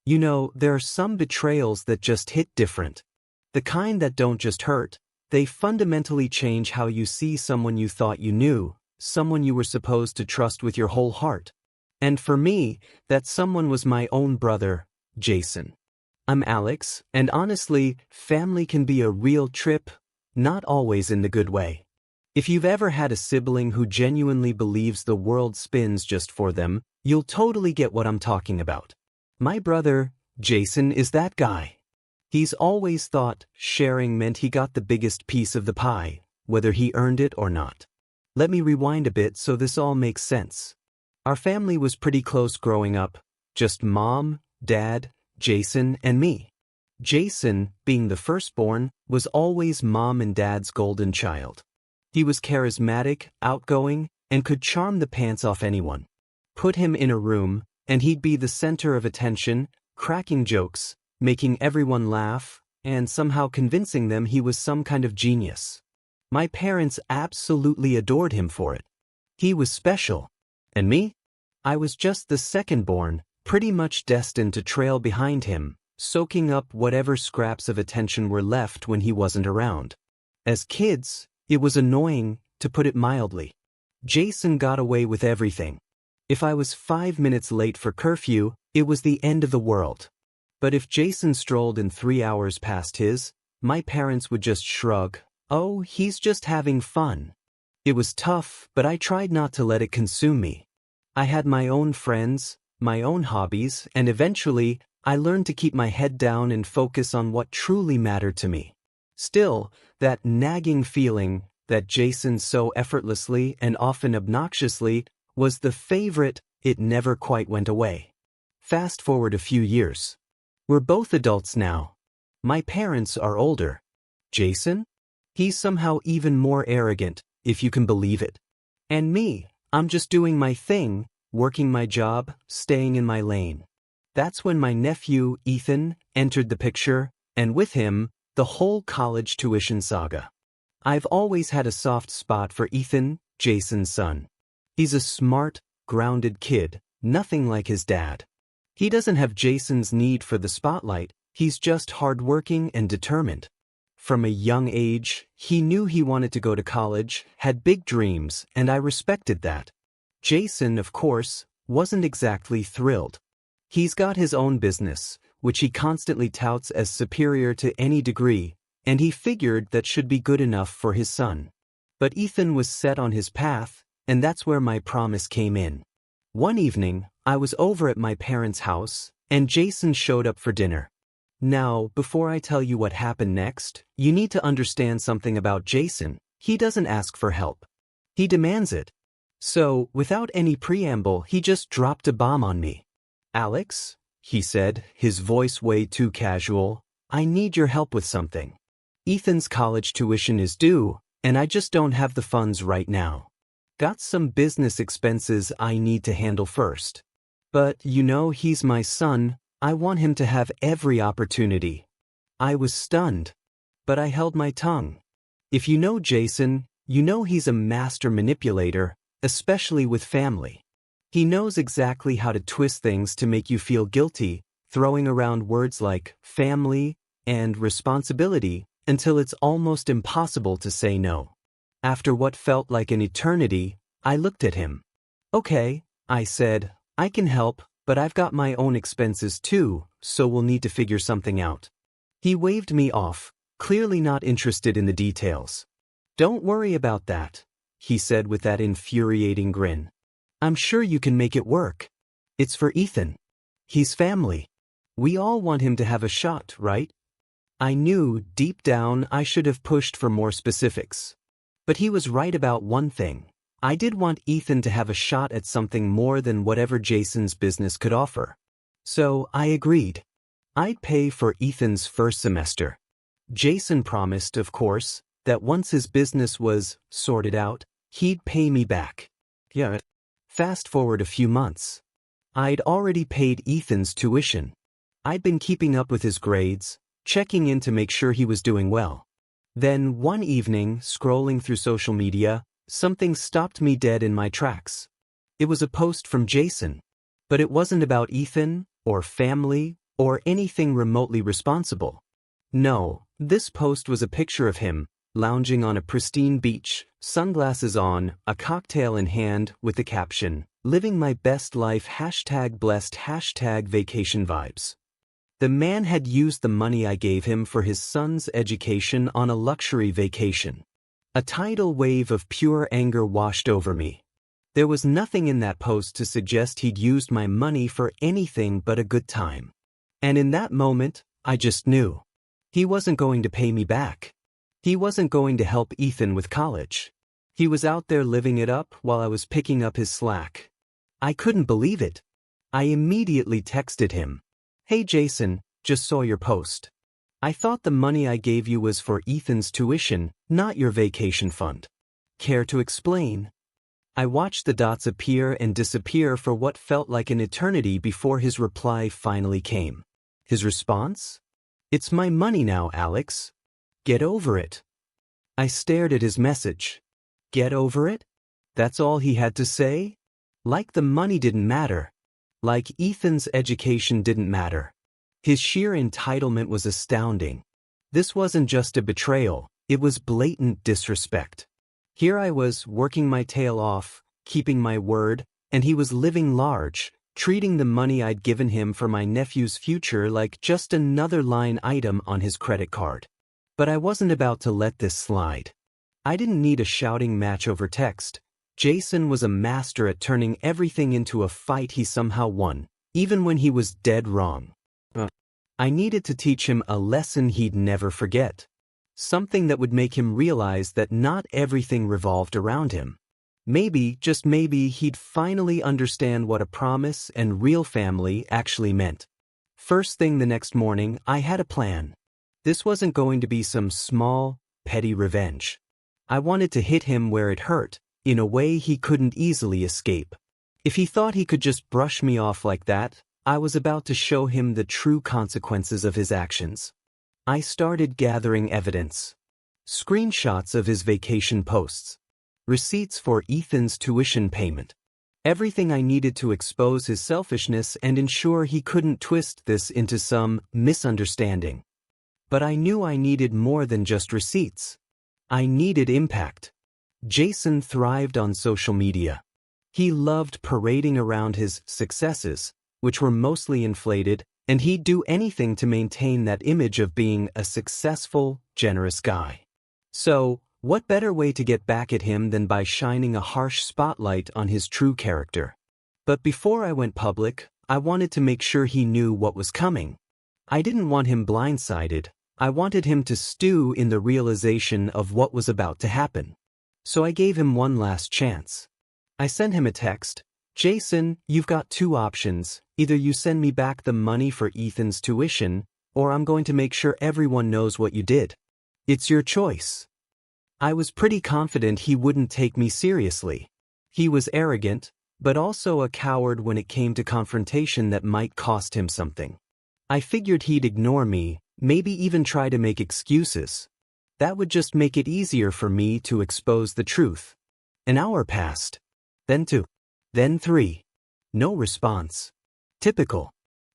You know, there are some betrayals that just hit different. The kind that don't just hurt, they fundamentally change how you see someone you thought you knew, someone you were supposed to trust with your whole heart. And for me, that someone was my own brother, Jason. I'm Alex, and honestly, family can be a real trip, not always in the good way. If you've ever had a sibling who genuinely believes the world spins just for them, you'll totally get what I'm talking about. My brother, Jason, is that guy. He's always thought sharing meant he got the biggest piece of the pie, whether he earned it or not. Let me rewind a bit so this all makes sense. Our family was pretty close growing up, just mom, dad, Jason, and me. Jason, being the firstborn, was always mom and dad's golden child. He was charismatic, outgoing, and could charm the pants off anyone. Put him in a room, and he'd be the center of attention, cracking jokes, making everyone laugh, and somehow convincing them he was some kind of genius. My parents absolutely adored him for it. He was special. And me? I was just the secondborn, pretty much destined to trail behind him, soaking up whatever scraps of attention were left when he wasn't around. As kids, it was annoying, to put it mildly. Jason got away with everything. If I was 5 minutes late for curfew, it was the end of the world. But if Jason strolled in 3 hours past his, my parents would just shrug. Oh, he's just having fun. It was tough, but I tried not to let it consume me. I had my own friends, my own hobbies, and eventually, I learned to keep my head down and focus on what truly mattered to me. Still, that nagging feeling that Jason so effortlessly and often obnoxiously was the favorite, it never quite went away. Fast forward a few years. We're both adults now. My parents are older. Jason? He's somehow even more arrogant, if you can believe it. And me, I'm just doing my thing, working my job, staying in my lane. That's when my nephew, Ethan, entered the picture, and with him, the whole college tuition saga. I've always had a soft spot for Ethan, Jason's son. He's a smart, grounded kid, nothing like his dad. He doesn't have Jason's need for the spotlight, he's just hardworking and determined. From a young age, he knew he wanted to go to college, had big dreams, and I respected that. Jason, of course, wasn't exactly thrilled. He's got his own business, which he constantly touts as superior to any degree, and he figured that should be good enough for his son. But Ethan was set on his path, and that's where my promise came in. One evening, I was over at my parents' house, and Jason showed up for dinner. Now, before I tell you what happened next, you need to understand something about Jason. He doesn't ask for help. He demands it. So, without any preamble, he just dropped a bomb on me. "Alex," he said, his voice way too casual, "I need your help with something. Ethan's college tuition is due, and I just don't have the funds right now. Got some business expenses I need to handle first. But, you know, he's my son, I want him to have every opportunity." I was stunned, but I held my tongue. If you know Jason, you know he's a master manipulator, especially with family. He knows exactly how to twist things to make you feel guilty, throwing around words like family and responsibility until it's almost impossible to say no. After what felt like an eternity, I looked at him. "Okay," I said, "I can help, but I've got my own expenses too, so we'll need to figure something out." He waved me off, clearly not interested in the details. "Don't worry about that," he said with that infuriating grin. "I'm sure you can make it work. It's for Ethan. He's family. We all want him to have a shot, right?" I knew, deep down, I should have pushed for more specifics. But he was right about one thing. I did want Ethan to have a shot at something more than whatever Jason's business could offer. So I agreed. I'd pay for Ethan's first semester. Jason promised, of course, that once his business was sorted out, he'd pay me back. Yeah. Fast forward a few months. I'd already paid Ethan's tuition. I'd been keeping up with his grades, checking in to make sure he was doing well. Then one evening, scrolling through social media, something stopped me dead in my tracks. It was a post from Jason. But it wasn't about Ethan, or family, or anything remotely responsible. No, this post was a picture of him, lounging on a pristine beach, sunglasses on, a cocktail in hand, with the caption, "Living my best life #blessed #vacation vibes." The man had used the money I gave him for his son's education on a luxury vacation. A tidal wave of pure anger washed over me. There was nothing in that post to suggest he'd used my money for anything but a good time. And in that moment, I just knew. He wasn't going to pay me back. He wasn't going to help Ethan with college. He was out there living it up while I was picking up his slack. I couldn't believe it. I immediately texted him. "Hey Jason, just saw your post. I thought the money I gave you was for Ethan's tuition, not your vacation fund. Care to explain?" I watched the dots appear and disappear for what felt like an eternity before his reply finally came. His response? "It's my money now, Alex. Get over it." I stared at his message. Get over it? That's all he had to say? Like the money didn't matter. Like Ethan's education didn't matter. His sheer entitlement was astounding. This wasn't just a betrayal, it was blatant disrespect. Here I was, working my tail off, keeping my word, and he was living large, treating the money I'd given him for my nephew's future like just another line item on his credit card. But I wasn't about to let this slide. I didn't need a shouting match over text. Jason was a master at turning everything into a fight he somehow won, even when he was dead wrong. I needed to teach him a lesson he'd never forget. Something that would make him realize that not everything revolved around him. Maybe, just maybe, he'd finally understand what a promise and real family actually meant. First thing the next morning, I had a plan. This wasn't going to be some small, petty revenge. I wanted to hit him where it hurt, in a way he couldn't easily escape. If he thought he could just brush me off like that, I was about to show him the true consequences of his actions. I started gathering evidence. Screenshots of his vacation posts. Receipts for Ethan's tuition payment. Everything I needed to expose his selfishness and ensure he couldn't twist this into some misunderstanding. But I knew I needed more than just receipts. I needed impact. Jason thrived on social media. He loved parading around his successes, which were mostly inflated, and he'd do anything to maintain that image of being a successful, generous guy. So, what better way to get back at him than by shining a harsh spotlight on his true character? But before I went public, I wanted to make sure he knew what was coming. I didn't want him blindsided. I wanted him to stew in the realization of what was about to happen. So I gave him one last chance. I sent him a text. "Jason, you've got two options. Either you send me back the money for Ethan's tuition, or I'm going to make sure everyone knows what you did. It's your choice." I was pretty confident he wouldn't take me seriously. He was arrogant, but also a coward when it came to confrontation that might cost him something. I figured he'd ignore me, maybe even try to make excuses. That would just make it easier for me to expose the truth. An hour passed. Then 2. Then 3. No response. Typical.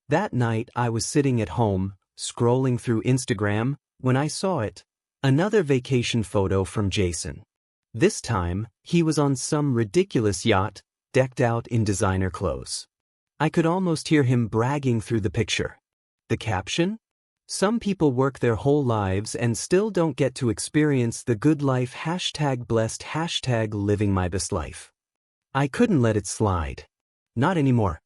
That night I was sitting at home, scrolling through Instagram, when I saw it. Another vacation photo from Jason. This time, he was on some ridiculous yacht, decked out in designer clothes. I could almost hear him bragging through the picture. The caption? "Some people work their whole lives and still don't get to experience the good life #blessed #living my best life." I couldn't let it slide. Not anymore.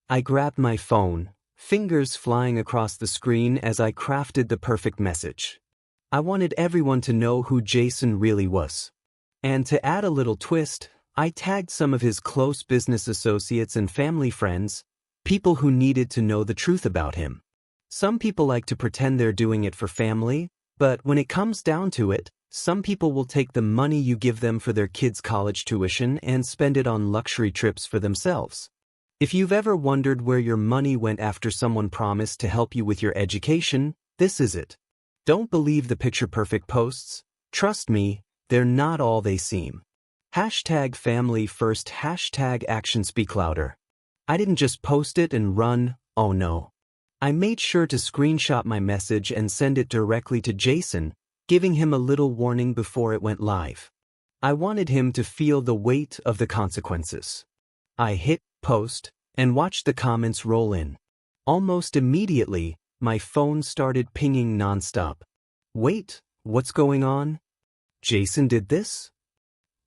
I grabbed my phone, fingers flying across the screen as I crafted the perfect message. I wanted everyone to know who Jason really was. And to add a little twist, I tagged some of his close business associates and family friends, people who needed to know the truth about him. Some people like to pretend they're doing it for family, but when it comes down to it, some people will take the money you give them for their kids' college tuition and spend it on luxury trips for themselves. If you've ever wondered where your money went after someone promised to help you with your education, this is it. Don't believe the picture-perfect posts. Trust me, they're not all they seem. #family first #action speak louder. I didn't just post it and run, oh no. I made sure to screenshot my message and send it directly to Jason, giving him a little warning before it went live. I wanted him to feel the weight of the consequences. I hit post and watched the comments roll in. Almost immediately, my phone started pinging nonstop. Wait, what's going on? Jason did this?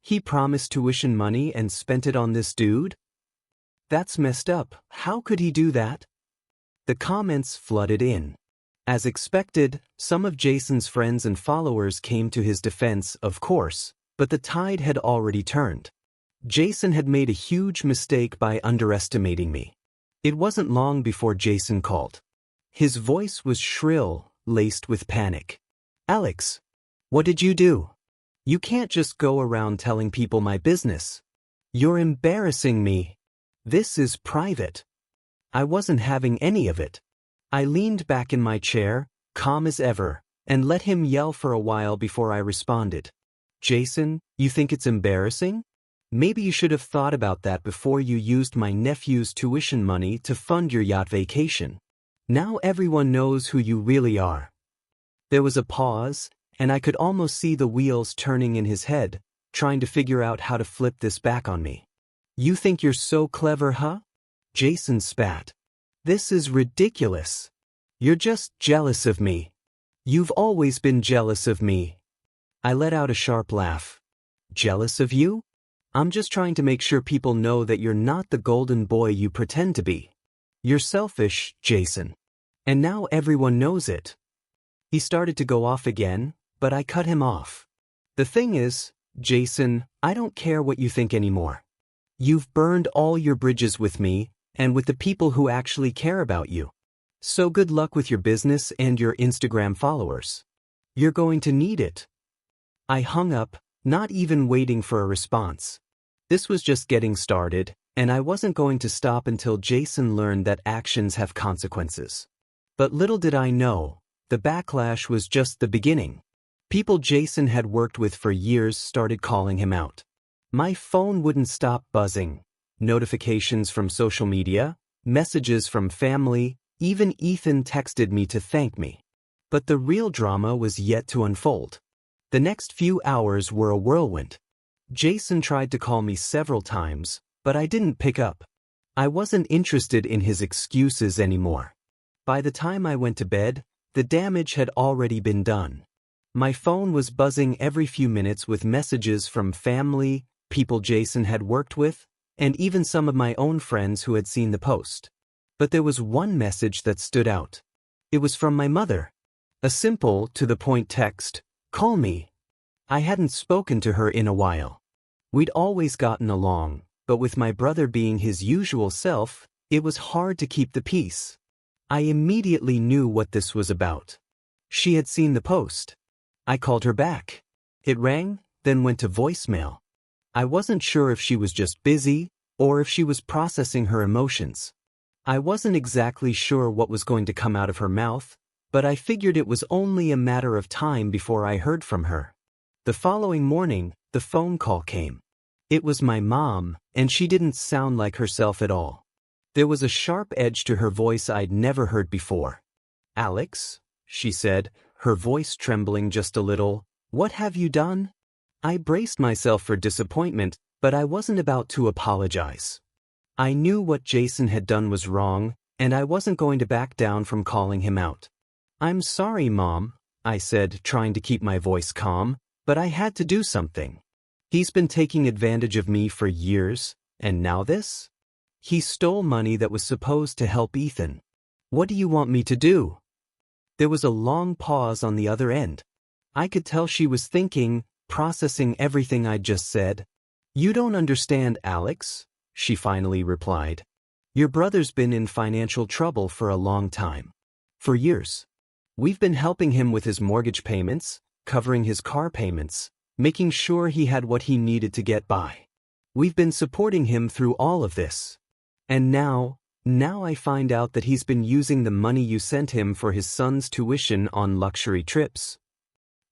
He promised tuition money and spent it on this dude? That's messed up. How could he do that? The comments flooded in. As expected, some of Jason's friends and followers came to his defense, of course, but the tide had already turned. Jason had made a huge mistake by underestimating me. It wasn't long before Jason called. His voice was shrill, laced with panic. Alex, what did you do? You can't just go around telling people my business. You're embarrassing me. This is private. I wasn't having any of it. I leaned back in my chair, calm as ever, and let him yell for a while before I responded. Jason, you think it's embarrassing? Maybe you should have thought about that before you used my nephew's tuition money to fund your yacht vacation. Now everyone knows who you really are. There was a pause, and I could almost see the wheels turning in his head, trying to figure out how to flip this back on me. You think you're so clever, huh? Jason spat. This is ridiculous. You're just jealous of me. You've always been jealous of me. I let out a sharp laugh. Jealous of you? I'm just trying to make sure people know that you're not the golden boy you pretend to be. You're selfish, Jason. And now everyone knows it. He started to go off again, but I cut him off. The thing is, Jason, I don't care what you think anymore. You've burned all your bridges with me, and with the people who actually care about you. So good luck with your business and your Instagram followers. You're going to need it. I hung up, not even waiting for a response. This was just getting started, and I wasn't going to stop until Jason learned that actions have consequences. But little did I know, the backlash was just the beginning. People Jason had worked with for years started calling him out. My phone wouldn't stop buzzing. Notifications from social media, messages from family, even Ethan texted me to thank me. But the real drama was yet to unfold. The next few hours were a whirlwind. Jason tried to call me several times, but I didn't pick up. I wasn't interested in his excuses anymore. By the time I went to bed, the damage had already been done. My phone was buzzing every few minutes with messages from family, people Jason had worked with, and even some of my own friends who had seen the post. But there was one message that stood out. It was from my mother. A simple, to-the-point text, "Call me." I hadn't spoken to her in a while. We'd always gotten along, but with my brother being his usual self, it was hard to keep the peace. I immediately knew what this was about. She had seen the post. I called her back. It rang, then went to voicemail. I wasn't sure if she was just busy, or if she was processing her emotions. I wasn't exactly sure what was going to come out of her mouth, but I figured it was only a matter of time before I heard from her. The following morning, the phone call came. It was my mom, and she didn't sound like herself at all. There was a sharp edge to her voice I'd never heard before. "Alex," she said, her voice trembling just a little, "what have you done?" I braced myself for disappointment, but I wasn't about to apologize. I knew what Jason had done was wrong, and I wasn't going to back down from calling him out. "I'm sorry, Mom," I said, trying to keep my voice calm, "but I had to do something. He's been taking advantage of me for years, and now this? He stole money that was supposed to help Ethan. What do you want me to do?" There was a long pause on the other end. I could tell she was thinking, processing everything I'd just said. "You don't understand, Alex," she finally replied. "Your brother's been in financial trouble for a long time. For years. We've been helping him with his mortgage payments, covering his car payments, making sure he had what he needed to get by. We've been supporting him through all of this. And now I find out that he's been using the money you sent him for his son's tuition on luxury trips."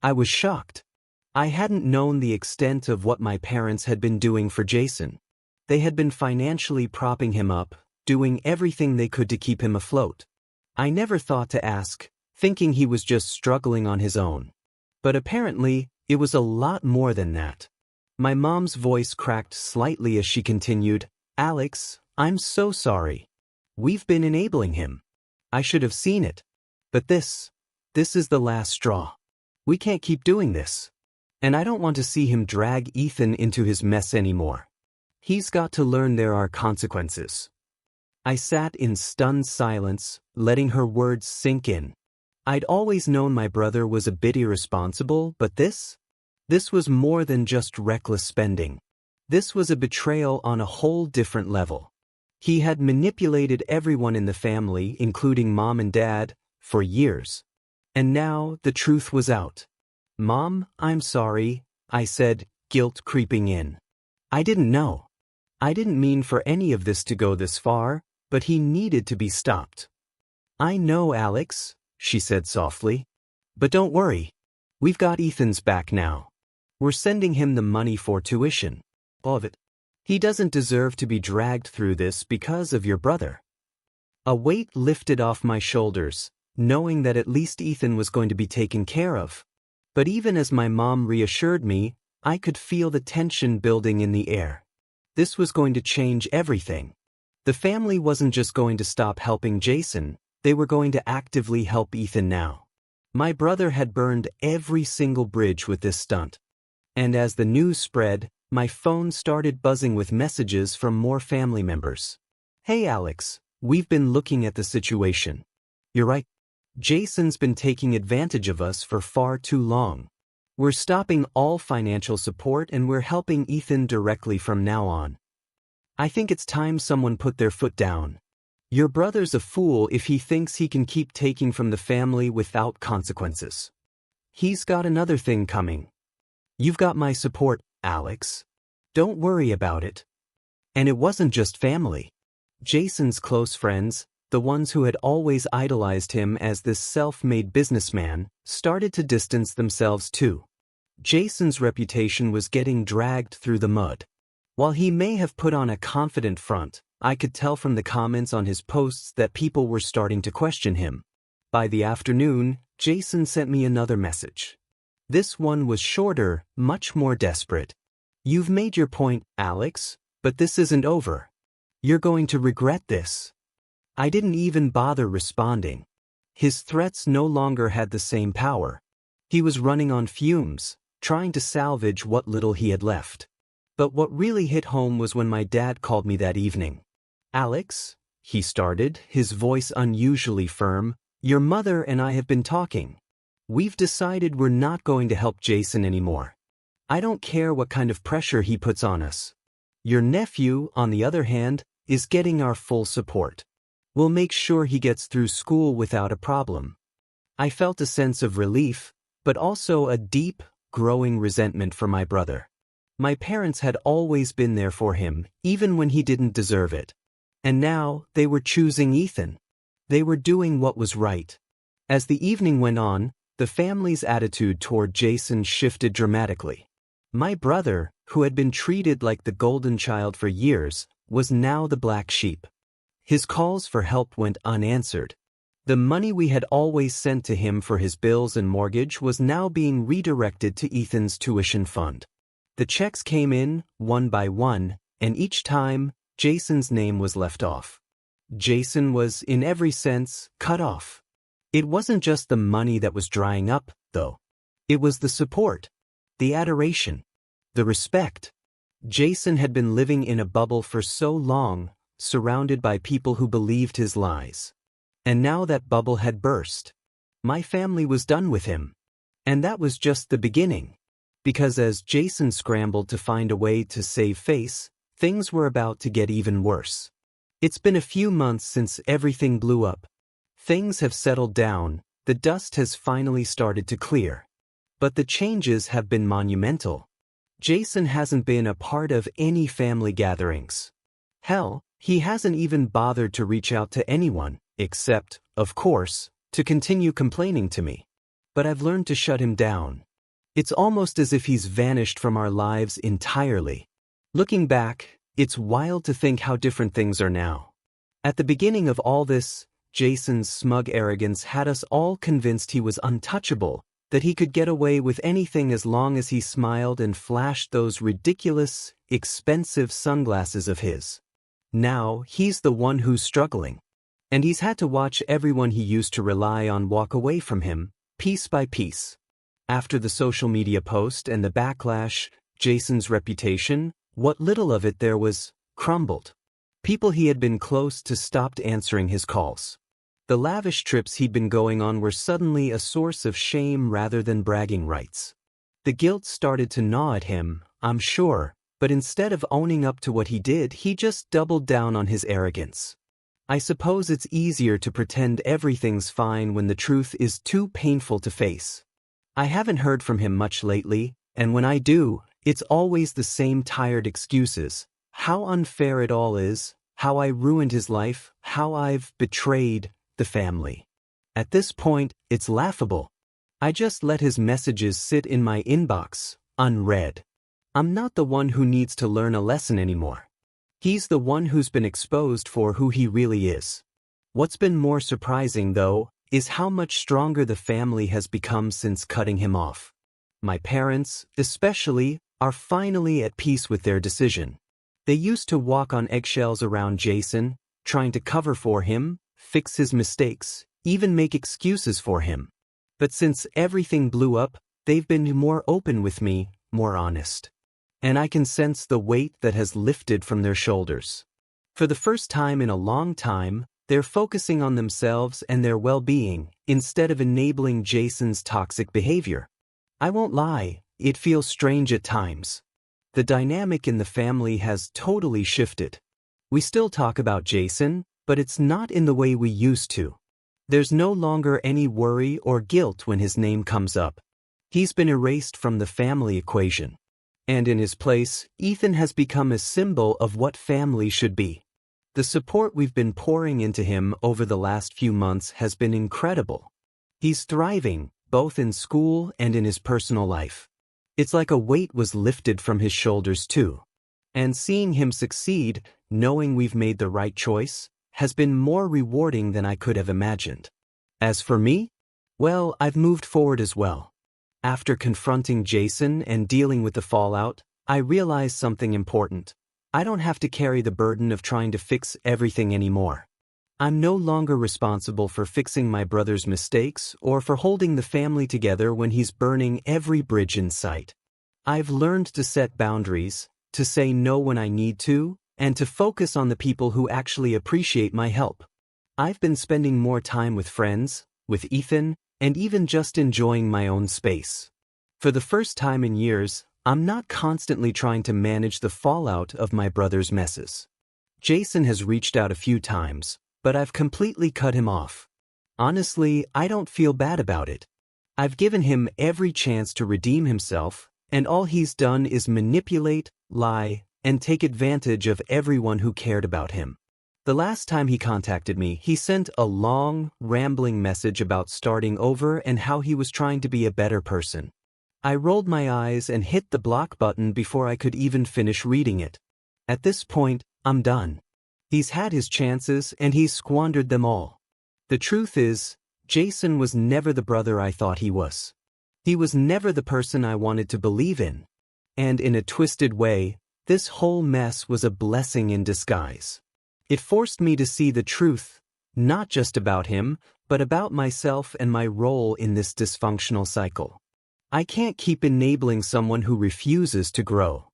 I was shocked. I hadn't known the extent of what my parents had been doing for Jason. They had been financially propping him up, doing everything they could to keep him afloat. I never thought to ask, thinking he was just struggling on his own. But apparently, it was a lot more than that. My mom's voice cracked slightly as she continued, "Alex, I'm so sorry. We've been enabling him. I should have seen it. But this is the last straw. We can't keep doing this. And I don't want to see him drag Ethan into his mess anymore. He's got to learn there are consequences." I sat in stunned silence, letting her words sink in. I'd always known my brother was a bit irresponsible, but this was more than just reckless spending. This was a betrayal on a whole different level. He had manipulated everyone in the family, including Mom and Dad, for years. And now the truth was out. "Mom, I'm sorry," I said, guilt creeping in. "I didn't know. I didn't mean for any of this to go this far, but he needed to be stopped." "I know, Alex," she said softly. "But don't worry. We've got Ethan's back now. We're sending him the money for tuition. All of it. He doesn't deserve to be dragged through this because of your brother." A weight lifted off my shoulders, knowing that at least Ethan was going to be taken care of. But even as my mom reassured me, I could feel the tension building in the air. This was going to change everything. The family wasn't just going to stop helping Jason, they were going to actively help Ethan now. My brother had burned every single bridge with this stunt. And as the news spread, my phone started buzzing with messages from more family members. "Hey Alex, we've been looking at the situation. You're right. Jason's been taking advantage of us for far too long. We're stopping all financial support and we're helping Ethan directly from now on. I think it's time someone put their foot down. Your brother's a fool if he thinks he can keep taking from the family without consequences. He's got another thing coming. You've got my support, Alex. Don't worry about it." And it wasn't just family. Jason's close friends, the ones who had always idolized him as this self-made businessman, started to distance themselves too. Jason's reputation was getting dragged through the mud. While he may have put on a confident front, I could tell from the comments on his posts that people were starting to question him. By the afternoon, Jason sent me another message. This one was shorter, much more desperate. "You've made your point, Alex, but this isn't over. You're going to regret this." I didn't even bother responding. His threats no longer had the same power. He was running on fumes, trying to salvage what little he had left. But what really hit home was when my dad called me that evening. "Alex," he started, his voice unusually firm, "your mother and I have been talking. We've decided we're not going to help Jason anymore. I don't care what kind of pressure he puts on us. Your nephew, on the other hand, is getting our full support. We'll make sure he gets through school without a problem." I felt a sense of relief, but also a deep, growing resentment for my brother. My parents had always been there for him, even when he didn't deserve it. And now, they were choosing Ethan. They were doing what was right. As the evening went on, the family's attitude toward Jason shifted dramatically. My brother, who had been treated like the golden child for years, was now the black sheep. His calls for help went unanswered. The money we had always sent to him for his bills and mortgage was now being redirected to Ethan's tuition fund. The checks came in, one by one, and each time, Jason's name was left off. Jason was, in every sense, cut off. It wasn't just the money that was drying up, though. It was the support, the adoration, the respect. Jason had been living in a bubble for so long, surrounded by people who believed his lies. And now that bubble had burst. My family was done with him. And that was just the beginning. Because as Jason scrambled to find a way to save face, things were about to get even worse. It's been a few months since everything blew up. Things have settled down, the dust has finally started to clear. But the changes have been monumental. Jason hasn't been a part of any family gatherings. Hell, he hasn't even bothered to reach out to anyone, except, of course, to continue complaining to me. But I've learned to shut him down. It's almost as if he's vanished from our lives entirely. Looking back, it's wild to think how different things are now. At the beginning of all this, Jason's smug arrogance had us all convinced he was untouchable, that he could get away with anything as long as he smiled and flashed those ridiculous, expensive sunglasses of his. Now, he's the one who's struggling. And he's had to watch everyone he used to rely on walk away from him, piece by piece. After the social media post and the backlash, Jason's reputation, what little of it there was, crumbled. People he had been close to stopped answering his calls. The lavish trips he'd been going on were suddenly a source of shame rather than bragging rights. The guilt started to gnaw at him, I'm sure, but instead of owning up to what he did, he just doubled down on his arrogance. I suppose it's easier to pretend everything's fine when the truth is too painful to face. I haven't heard from him much lately, and when I do, it's always the same tired excuses. How unfair it all is, how I ruined his life, how I've betrayed the family. At this point, it's laughable. I just let his messages sit in my inbox, unread. I'm not the one who needs to learn a lesson anymore. He's the one who's been exposed for who he really is. What's been more surprising, though, is how much stronger the family has become since cutting him off. My parents, especially, are finally at peace with their decision. They used to walk on eggshells around Jason, trying to cover for him, fix his mistakes, even make excuses for him. But since everything blew up, they've been more open with me, more honest. And I can sense the weight that has lifted from their shoulders. For the first time in a long time, they're focusing on themselves and their well-being, instead of enabling Jason's toxic behavior. I won't lie, it feels strange at times. The dynamic in the family has totally shifted. We still talk about Jason, but it's not in the way we used to. There's no longer any worry or guilt when his name comes up. He's been erased from the family equation. And in his place, Ethan has become a symbol of what family should be. The support we've been pouring into him over the last few months has been incredible. He's thriving, both in school and in his personal life. It's like a weight was lifted from his shoulders too. And seeing him succeed, knowing we've made the right choice, has been more rewarding than I could have imagined. As for me, well, I've moved forward as well. After confronting Jason and dealing with the fallout, I realized something important. I don't have to carry the burden of trying to fix everything anymore. I'm no longer responsible for fixing my brother's mistakes or for holding the family together when he's burning every bridge in sight. I've learned to set boundaries, to say no when I need to, and to focus on the people who actually appreciate my help. I've been spending more time with friends, with Ethan, and even just enjoying my own space. For the first time in years, I'm not constantly trying to manage the fallout of my brother's messes. Jason has reached out a few times, but I've completely cut him off. Honestly, I don't feel bad about it. I've given him every chance to redeem himself, and all he's done is manipulate, lie, and take advantage of everyone who cared about him. The last time he contacted me, he sent a long, rambling message about starting over and how he was trying to be a better person. I rolled my eyes and hit the block button before I could even finish reading it. At this point, I'm done. He's had his chances and he's squandered them all. The truth is, Jason was never the brother I thought he was. He was never the person I wanted to believe in. And in a twisted way, this whole mess was a blessing in disguise. It forced me to see the truth, not just about him, but about myself and my role in this dysfunctional cycle. I can't keep enabling someone who refuses to grow.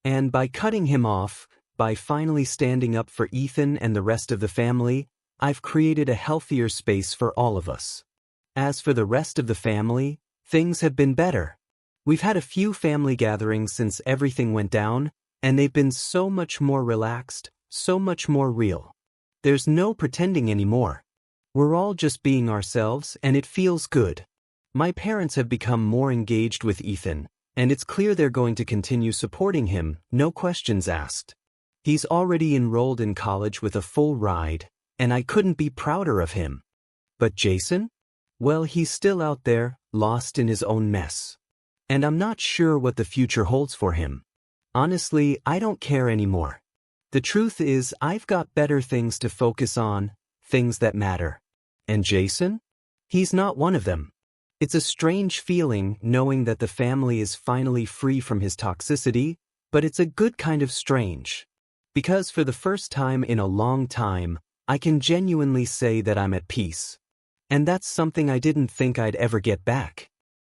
And by cutting him off, by finally standing up for Ethan and the rest of the family, I've created a healthier space for all of us. As for the rest of the family, things have been better. We've had a few family gatherings since everything went down, and they've been so much more relaxed, so much more real. There's no pretending anymore. We're all just being ourselves, and it feels good. My parents have become more engaged with Ethan, and it's clear they're going to continue supporting him, no questions asked. He's already enrolled in college with a full ride, and I couldn't be prouder of him. But Jason? Well, he's still out there, lost in his own mess. And I'm not sure what the future holds for him. Honestly, I don't care anymore. The truth is, I've got better things to focus on, things that matter. And Jason? He's not one of them. It's a strange feeling knowing that the family is finally free from his toxicity, but it's a good kind of strange. Because for the first time in a long time, I can genuinely say that I'm at peace. And that's something I didn't think I'd ever get back.